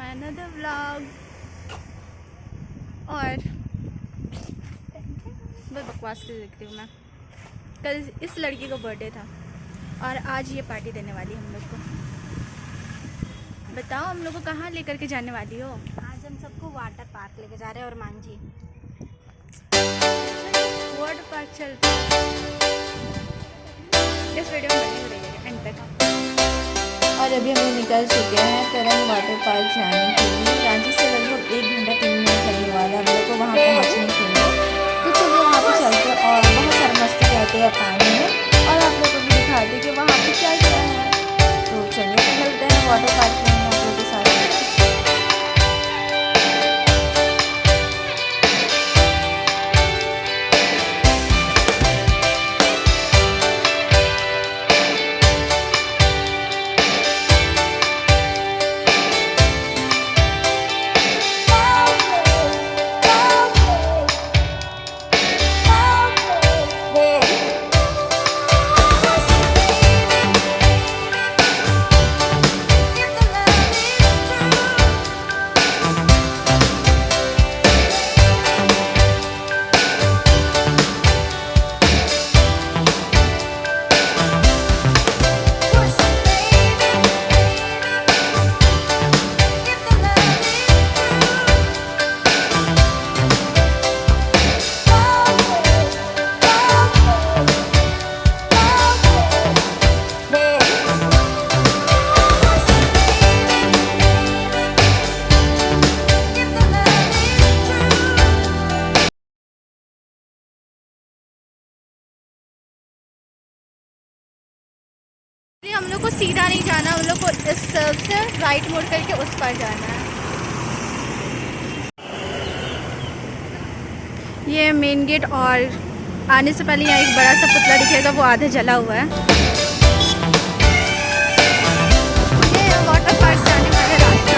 My another vlog. और बहुत बकवास से देख रही हूँ मैं। कल इस लड़की का बर्थडे था और आज ये पार्टी देने वाली है हम लोग को। बताओ हम लोग को कहाँ लेकर के जाने वाली हो? आज हम सबको वाटर पार्क लेके जा रहे हैं ormanji। वाटर पार्क चलते हैं। इस वीडियो में बनी रहिएगा एंड तक। और अभी हम लोग निकल चुके हैं तरंग वाटर पार्क जाने के लिए। रांची से लगभग 1 घंटा 3 मिनट लगने वाला है हम लोग को वहाँ पहुँचने के लिए। तो चलिए वहाँ पे चलते हैं और बहुत सारी मस्ती करते हैं पानी में और आप लोग को भी दिखाते हैं कि वहाँ पे क्या क्या है। तो चलिए तो मिलते हैं वाटर पार्क में आप लोग के साथ। हम लोग को सीधा नहीं जाना, हम लोग को इस तरफ से राइट मोड़ करके उस पर जाना है। ये मेन गेट और आने से पहले यहाँ एक बड़ा सा पुतला दिखेगा, वो आधा जला हुआ है। ये वाटर पार्क जाने वाले रास्ता।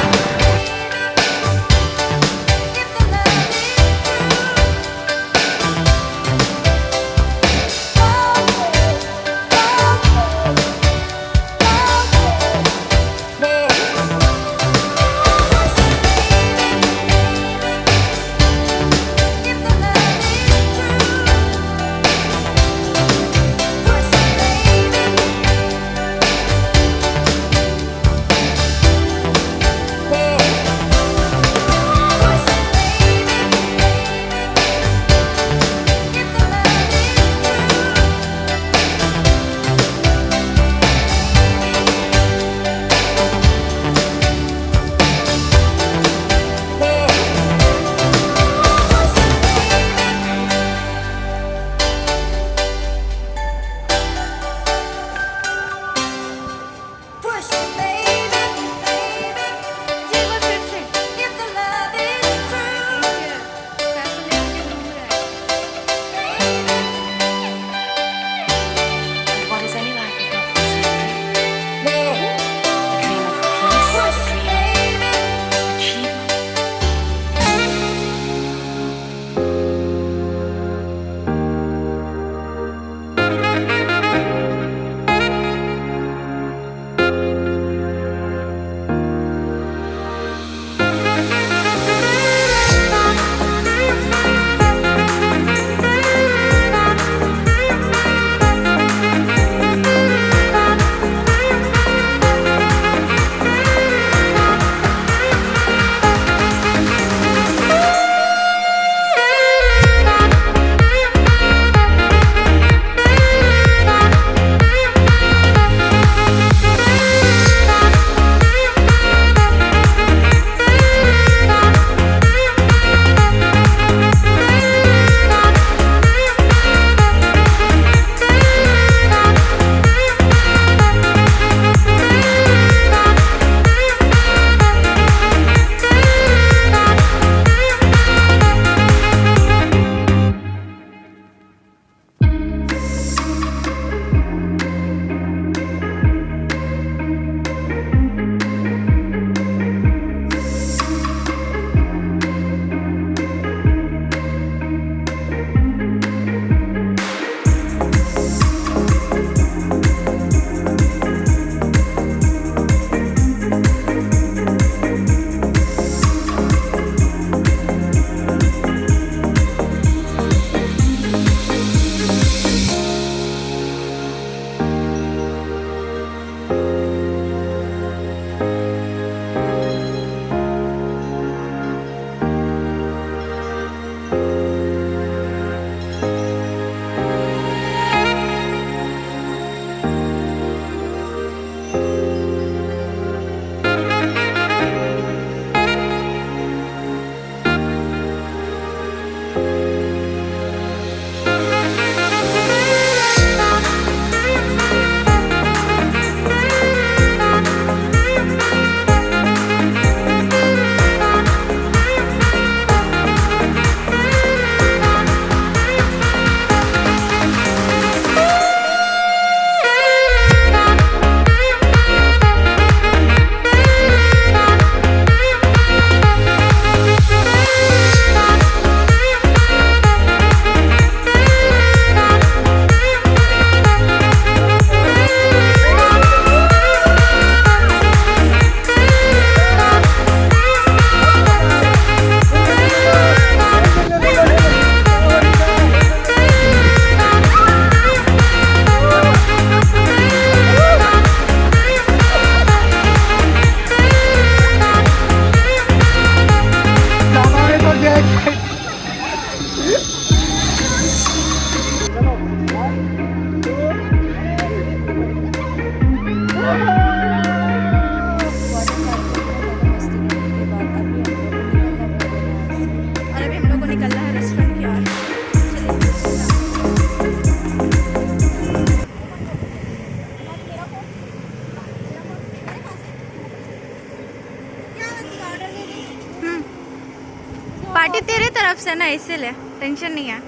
तरफ से ना, इसीलिए टेंशन नहीं है।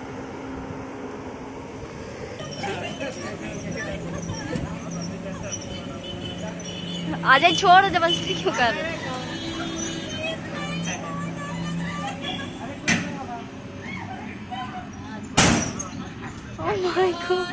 आजा, छोड़, जबरदस्ती क्यों कर रहे? Oh my God.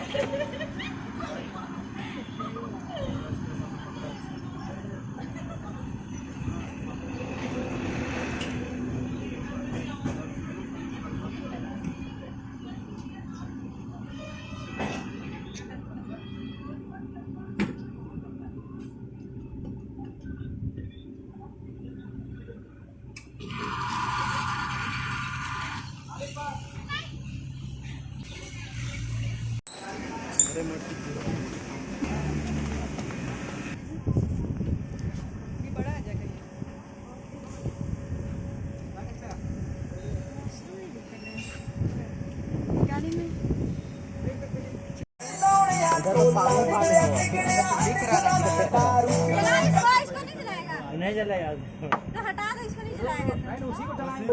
नहीं जलाएगा तो हटा दो, इसको नहीं चलाएगा। उसी को चलाएंगे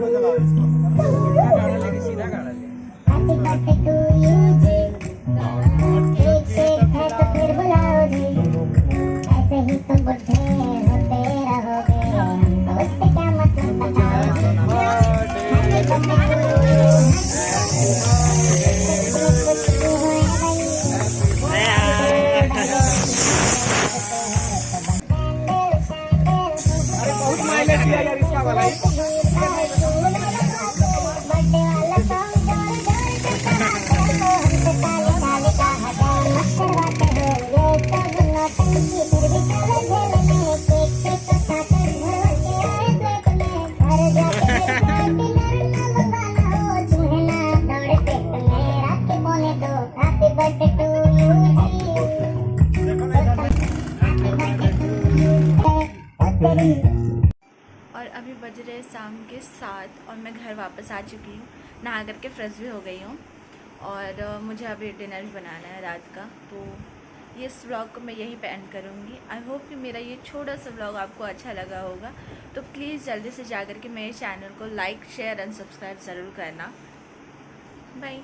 सीधा गाड़ा ले। ऐसे ही तुम बुढ़े होते रहोगे, उससे क्या मतलब और अभी बज रहे शाम के 7 और मैं घर वापस आ चुकी हूँ, नहा करके फ्रेश भी हो गई हूँ और मुझे अभी डिनर भी बनाना है रात का। तो ये इस व्लॉग को मैं यहीं पे एंड करूँगी। आई होप कि मेरा ये छोटा सा व्लॉग आपको अच्छा लगा होगा। तो प्लीज़ जल्दी से जा कर के मेरे चैनल को लाइक, शेयर एंड सब्सक्राइब ज़रूर करना। बाय।